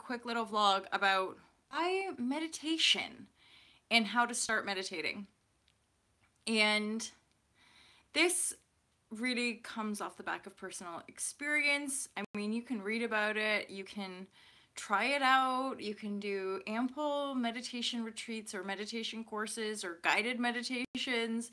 quick little vlog about why meditation and how to start meditating. And this really comes off the back of personal experience. I mean, you can read about it, you can try it out, you can do ample meditation retreats or meditation courses or guided meditations.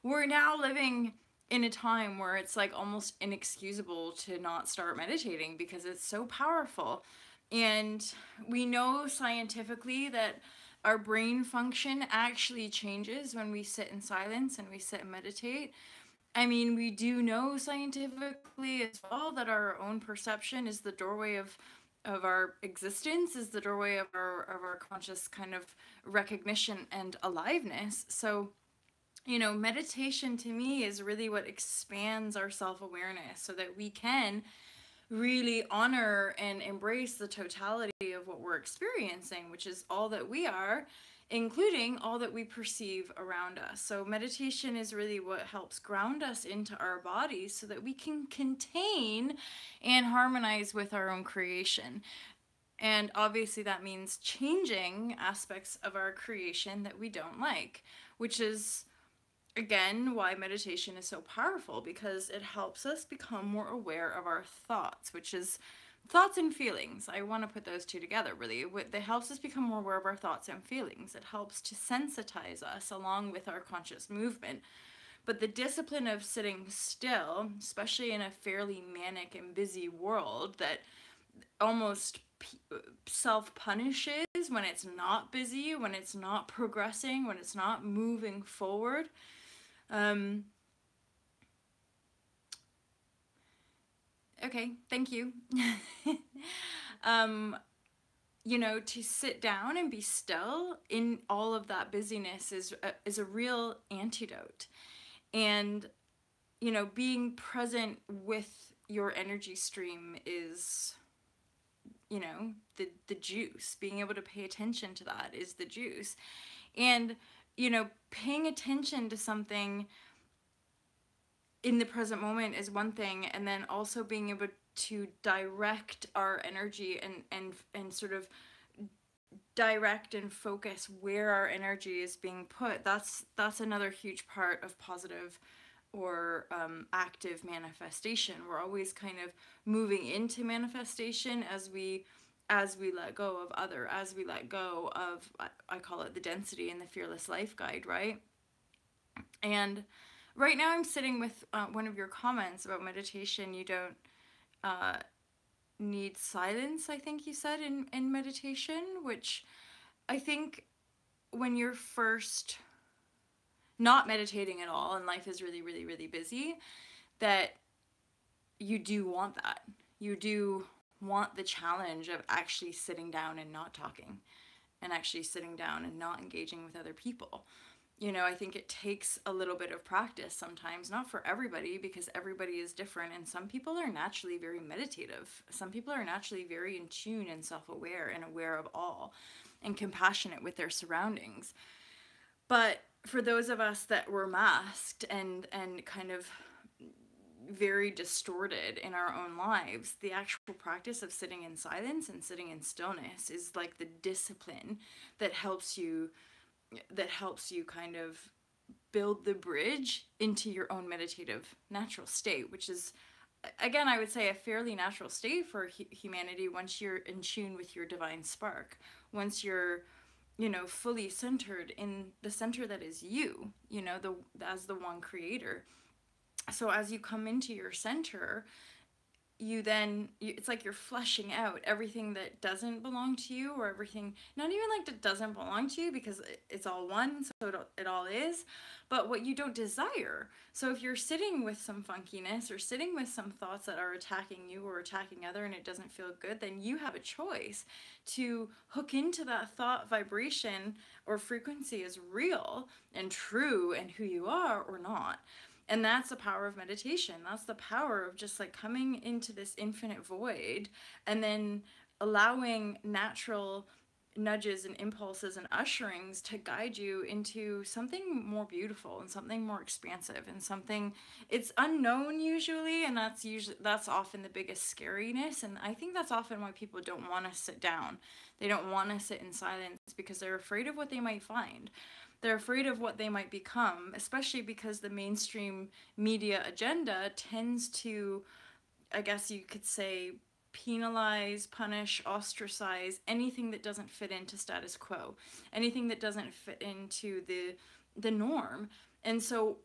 We're now living in a time where it's like almost inexcusable to not start meditating because it's so powerful. And we know scientifically that our brain function actually changes when we sit in silence and we sit and meditate. I mean, we do know scientifically as well that our own perception is the doorway of our existence, is the doorway of our conscious kind of recognition and aliveness. So, you know, meditation to me is really what expands our self-awareness so that we can really honor and embrace the totality of what we're experiencing, which is all that we are, including all that we perceive around us. So meditation is really what helps ground us into our bodies so that we can contain and harmonize with our own creation. And obviously that means changing aspects of our creation that we don't like, which is again why meditation is so powerful, because it helps us become more aware of our thoughts, which is thoughts and feelings. I want to put those two together really. It helps us become more aware of our thoughts and feelings. It helps to sensitize us along with our conscious movement. But the discipline of sitting still, especially in a fairly manic and busy world that almost self-punishes when it's not busy, when it's not progressing, when it's not moving forward. Okay, thank you. You know, to sit down and be still in all of that busyness is a real antidote. And, you know, being present with your energy stream is, you know, the juice. Being able to pay attention to that is the juice. And, you know, paying attention to something in the present moment is one thing, and then also being able to direct our energy and sort of direct and focus where our energy is being put. That's another huge part of positive or active manifestation. We're always kind of moving into manifestation as we let go of other, as we let go of, I call it the density in the Fearless Life Guide, right? And right now I'm sitting with one of your comments about meditation. You don't need silence, I think you said, in meditation, which I think when you're first not meditating at all and life is really, really, really busy, that you do want that. You do want the challenge of actually sitting down and not talking, and actually sitting down and not engaging with other people. You know, I think it takes a little bit of practice sometimes, not for everybody, because everybody is different, and some people are naturally very meditative. Some people are naturally very in tune and self-aware and aware of all and compassionate with their surroundings. But for those of us that were masked and kind of very distorted in our own lives, the actual practice of sitting in silence and sitting in stillness is like the discipline that helps you kind of build the bridge into your own meditative natural state, which is, again, I would say a fairly natural state for humanity once you're in tune with your divine spark, once you're, you know, fully centered in the center that is you, you know, as the one creator. So as you come into your center, it's like you're fleshing out everything that doesn't belong to you, or everything, not even like that doesn't belong to you, because it's all one, so it all is, but what you don't desire. So if you're sitting with some funkiness or sitting with some thoughts that are attacking you or attacking other and it doesn't feel good, then you have a choice to hook into that thought vibration or frequency as real and true and who you are or not. And that's the power of meditation. That's the power of just like coming into this infinite void and then allowing natural nudges and impulses and usherings to guide you into something more beautiful and something more expansive and something, it's unknown usually, and that's often the biggest scariness. And I think that's often why people don't want to sit down. They don't want to sit in silence because they're afraid of what they might find. They're afraid of what they might become, especially because the mainstream media agenda tends to, I guess you could say, penalize, punish, ostracize anything that doesn't fit into status quo, anything that doesn't fit into the norm. And so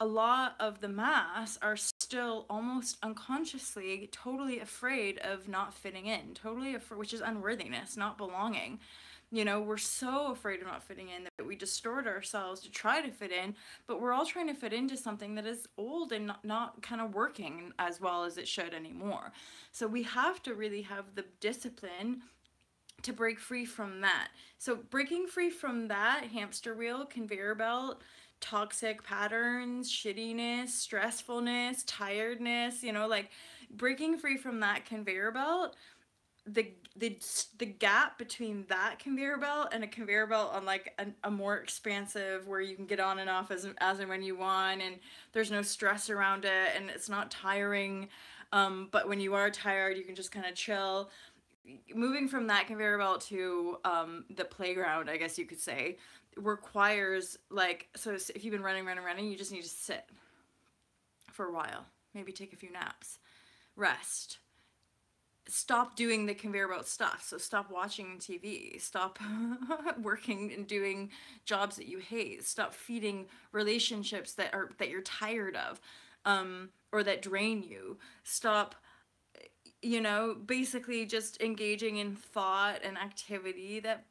a lot of the mass are still almost unconsciously totally afraid of not fitting in, totally afraid, which is unworthiness, not belonging. You know, we're so afraid of not fitting in that we distort ourselves to try to fit in, but we're all trying to fit into something that is old and not kind of working as well as it should anymore. So we have to really have the discipline to break free from that. So breaking free from that hamster wheel, conveyor belt, toxic patterns, shittiness, stressfulness, tiredness, you know, like breaking free from that conveyor belt, the gap between that conveyor belt and a conveyor belt on like a more expansive where you can get on and off as and when you want, and there's no stress around it and it's not tiring, but when you are tired you can just kind of chill. Moving from that conveyor belt to the playground, I guess you could say, requires like, so if you've been running, you just need to sit for a while, maybe take a few naps, rest, stop doing the conveyor belt stuff. So stop watching TV, stop working and doing jobs that you hate, stop feeding relationships that you're tired of, or that drain you. Stop, you know, basically just engaging in thought and activity that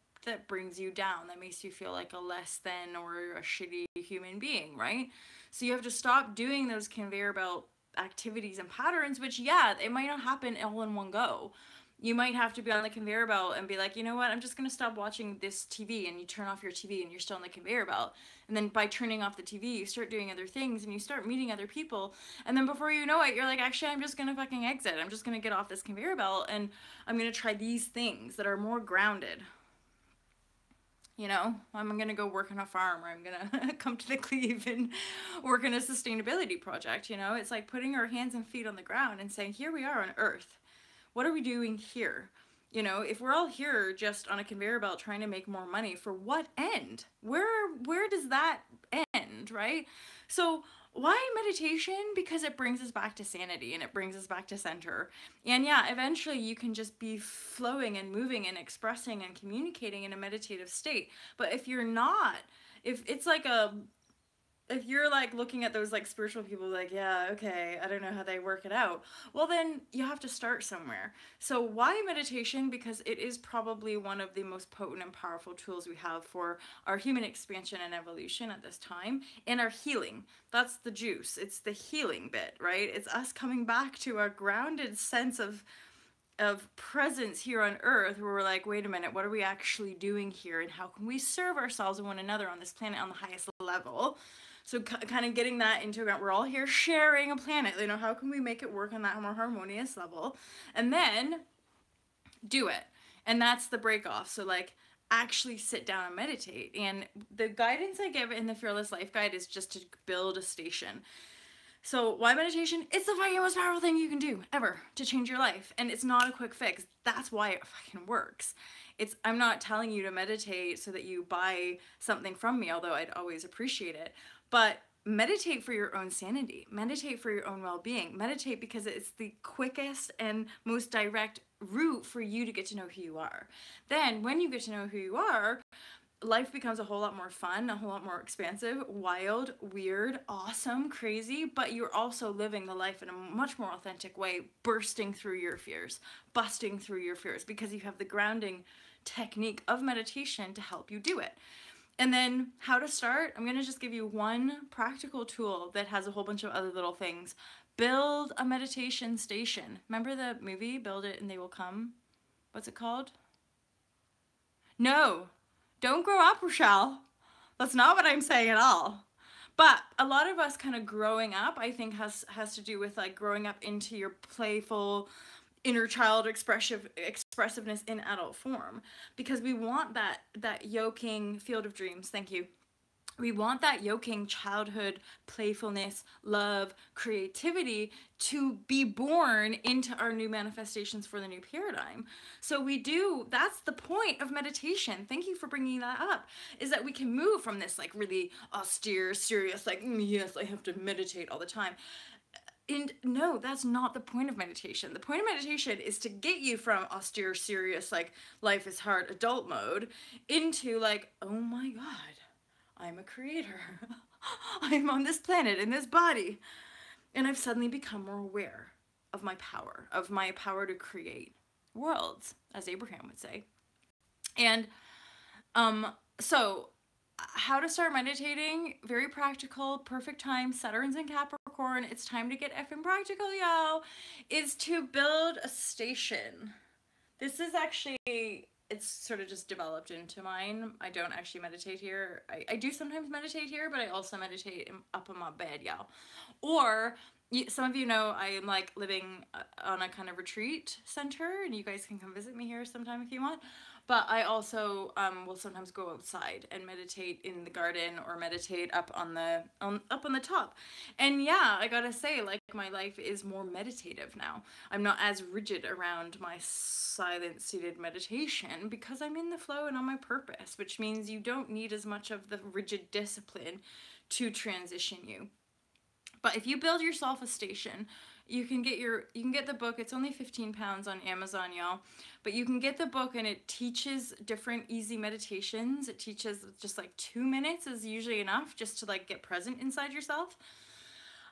brings you down, that makes you feel like a less than or a shitty human being, right? So you have to stop doing those conveyor belt activities and patterns, which, yeah, it might not happen all in one go. You might have to be on the conveyor belt and be like, you know what, I'm just going to stop watching this TV, and you turn off your TV and you're still on the conveyor belt. And then by turning off the TV, you start doing other things and you start meeting other people. And then before you know it, you're like, actually, I'm just going to fucking exit. I'm just going to get off this conveyor belt and I'm going to try these things that are more grounded. You know, I'm going to go work on a farm, or I'm going to come to the Cleve and work in a sustainability project. You know, it's like putting our hands and feet on the ground and saying, here we are on Earth. What are we doing here? You know, if we're all here just on a conveyor belt trying to make more money, for what end? Where does that end, right? So why meditation? Because it brings us back to sanity and it brings us back to center. And yeah, eventually you can just be flowing and moving and expressing and communicating in a meditative state. But if you're not, if it's like if you're like looking at those like spiritual people like, yeah, okay, I don't know how they work it out, well then you have to start somewhere. So why meditation? Because it is probably one of the most potent and powerful tools we have for our human expansion and evolution at this time, and our healing. That's the juice. It's the healing bit, right? It's us coming back to a grounded sense of presence here on Earth, where we're like, wait a minute, what are we actually doing here, and how can we serve ourselves and one another on this planet on the highest level? So kind of getting that into account. We're all here sharing a planet. You know, how can we make it work on that more harmonious level? And then do it. And that's the break off. So like actually sit down and meditate. And the guidance I give in the Fearless Life Guide is just to build a station. So why meditation? It's the fucking most powerful thing you can do ever to change your life. And it's not a quick fix. That's why it fucking works. I'm not telling you to meditate so that you buy something from me, although I'd always appreciate it. But meditate for your own sanity. Meditate for your own well-being. Meditate because it's the quickest and most direct route for you to get to know who you are. Then when you get to know who you are, life becomes a whole lot more fun, a whole lot more expansive, wild, weird, awesome, crazy, but you're also living the life in a much more authentic way, bursting through your fears, busting through your fears, because you have the grounding technique of meditation to help you do it. And then how to start, I'm going to just give you one practical tool that has a whole bunch of other little things. Build a meditation station. Remember the movie, Build It and They Will Come? What's it called? No, don't grow up, Rochelle. That's not what I'm saying at all. But a lot of us kind of growing up, I think, has to do with like growing up into your playful, inner child expressive expressiveness in adult form, because we want that yoking field of dreams. Thank you. We want that yoking childhood playfulness, love, creativity to be born into our new manifestations for the new paradigm. So that's the point of meditation. Thank you for bringing that up, is that we can move from this like really austere, serious, like, yes, I have to meditate all the time. And no, that's not the point of meditation. The point of meditation is to get you from austere, serious, like life is hard adult mode into like, oh my God, I'm a creator. I'm on this planet in this body. And I've suddenly become more aware of my power to create worlds, as Abraham would say. And so how to start meditating, very practical, perfect time, Saturn's in Capricorn, it's time to get effing practical, y'all, is to build a station. This is actually, it's sort of just developed into mine. I don't actually meditate here. I do sometimes meditate here, but I also meditate up on my bed, y'all. Or some of you know I am like living on a kind of retreat center, and you guys can come visit me here sometime if you want. But I also will sometimes go outside and meditate in the garden, or meditate up on the top. And yeah, I gotta say, like, my life is more meditative now. I'm not as rigid around my silent seated meditation because I'm in the flow and on my purpose, which means you don't need as much of the rigid discipline to transition you. But if you build yourself a station, you can get the book. It's only £15 on Amazon, y'all. But you can get the book, and it teaches different easy meditations. It teaches just like 2 minutes is usually enough just to like get present inside yourself.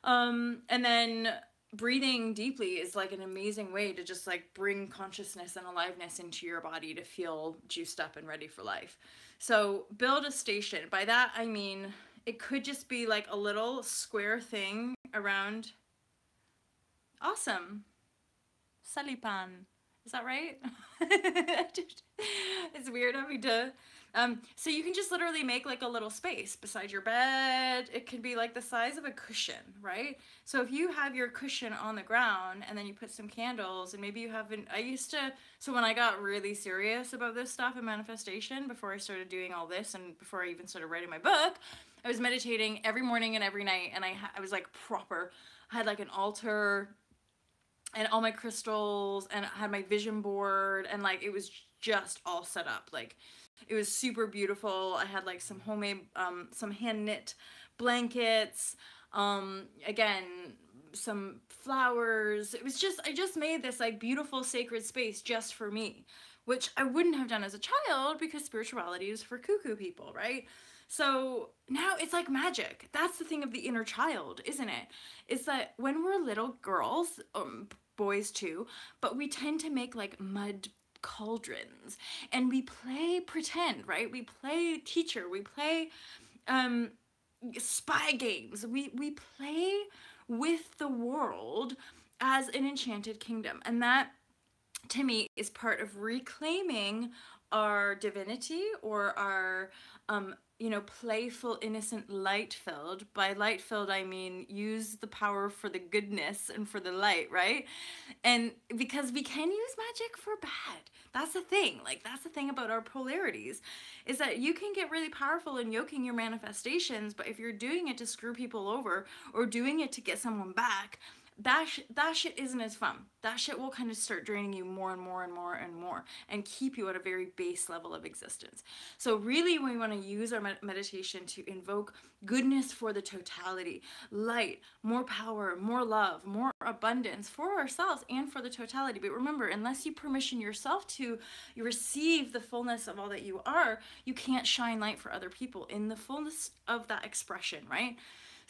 And then breathing deeply is like an amazing way to just like bring consciousness and aliveness into your body to feel juiced up and ready for life. So build a station. By that I mean it could just be like a little square thing around. Awesome. Salipan. Is that right? It's weird having to... so you can just literally make like a little space beside your bed. It could be like the size of a cushion, right? So if you have your cushion on the ground and then you put some candles, and maybe you haven't... So when I got really serious about this stuff and manifestation, before I started doing all this and before I even started writing my book, I was meditating every morning and every night, and I was like proper. I had like an altar and all my crystals, and I had my vision board, and like it was just all set up. Like it was super beautiful. I had like some homemade, some hand knit blankets, again, some flowers. It was just, I just made this like beautiful sacred space just for me, which I wouldn't have done as a child because spirituality is for cuckoo people, right? So now it's like magic. That's the thing of the inner child, isn't it? It's that when we're little girls, boys too, but we tend to make like mud cauldrons, and we play pretend, right? We play teacher, we play spy games, we play with the world as an enchanted kingdom. And that, to me, is part of reclaiming our divinity, or our playful, innocent, light-filled. By light-filled, I mean use the power for the goodness and for the light, right? And because we can use magic for bad. That's the thing. Like, that's the thing about our polarities, is that you can get really powerful in yoking your manifestations, but if you're doing it to screw people over or doing it to get someone back, that shit isn't as fun. That shit will kind of start draining you more and more and more and more, and keep you at a very base level of existence. So really, we want to use our meditation to invoke goodness for the totality, light, more power, more love, more abundance for ourselves and for the totality. But remember, unless you permission yourself to receive the fullness of all that you are, you can't shine light for other people in the fullness of that expression, right?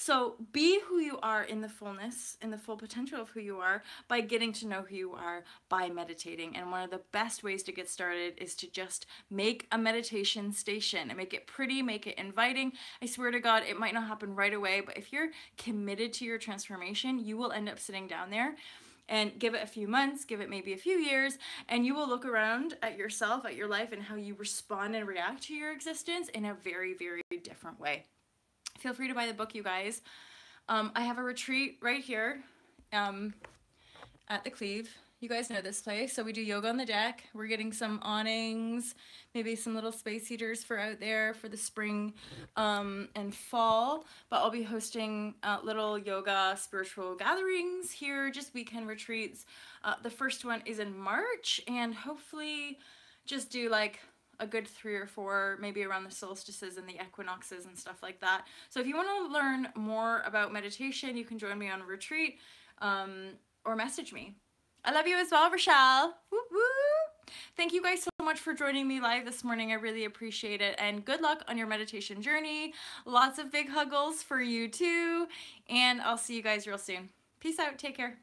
So be who you are in the fullness, in the full potential of who you are, by getting to know who you are by meditating. And one of the best ways to get started is to just make a meditation station and make it pretty, make it inviting. I swear to God, it might not happen right away, but if you're committed to your transformation, you will end up sitting down there. And give it a few months, give it maybe a few years, and you will look around at yourself, at your life, and how you respond and react to your existence in a very, very different way. Feel free to buy the book, you guys. I have a retreat right here at the Cleve. You guys know this place. So we do yoga on the deck. We're getting some awnings, maybe some little space heaters for out there for the spring and fall. But I'll be hosting little yoga spiritual gatherings here, just weekend retreats. The first one is in March, and hopefully just do like a good 3 or 4, maybe around the solstices and the equinoxes and stuff like that. So if you want to learn more about meditation, you can join me on a retreat or message me. I love you as well, Rochelle. Woo woo. Thank you guys so much for joining me live this morning. I really appreciate it. And good luck on your meditation journey. Lots of big huggles for you too. And I'll see you guys real soon. Peace out. Take care.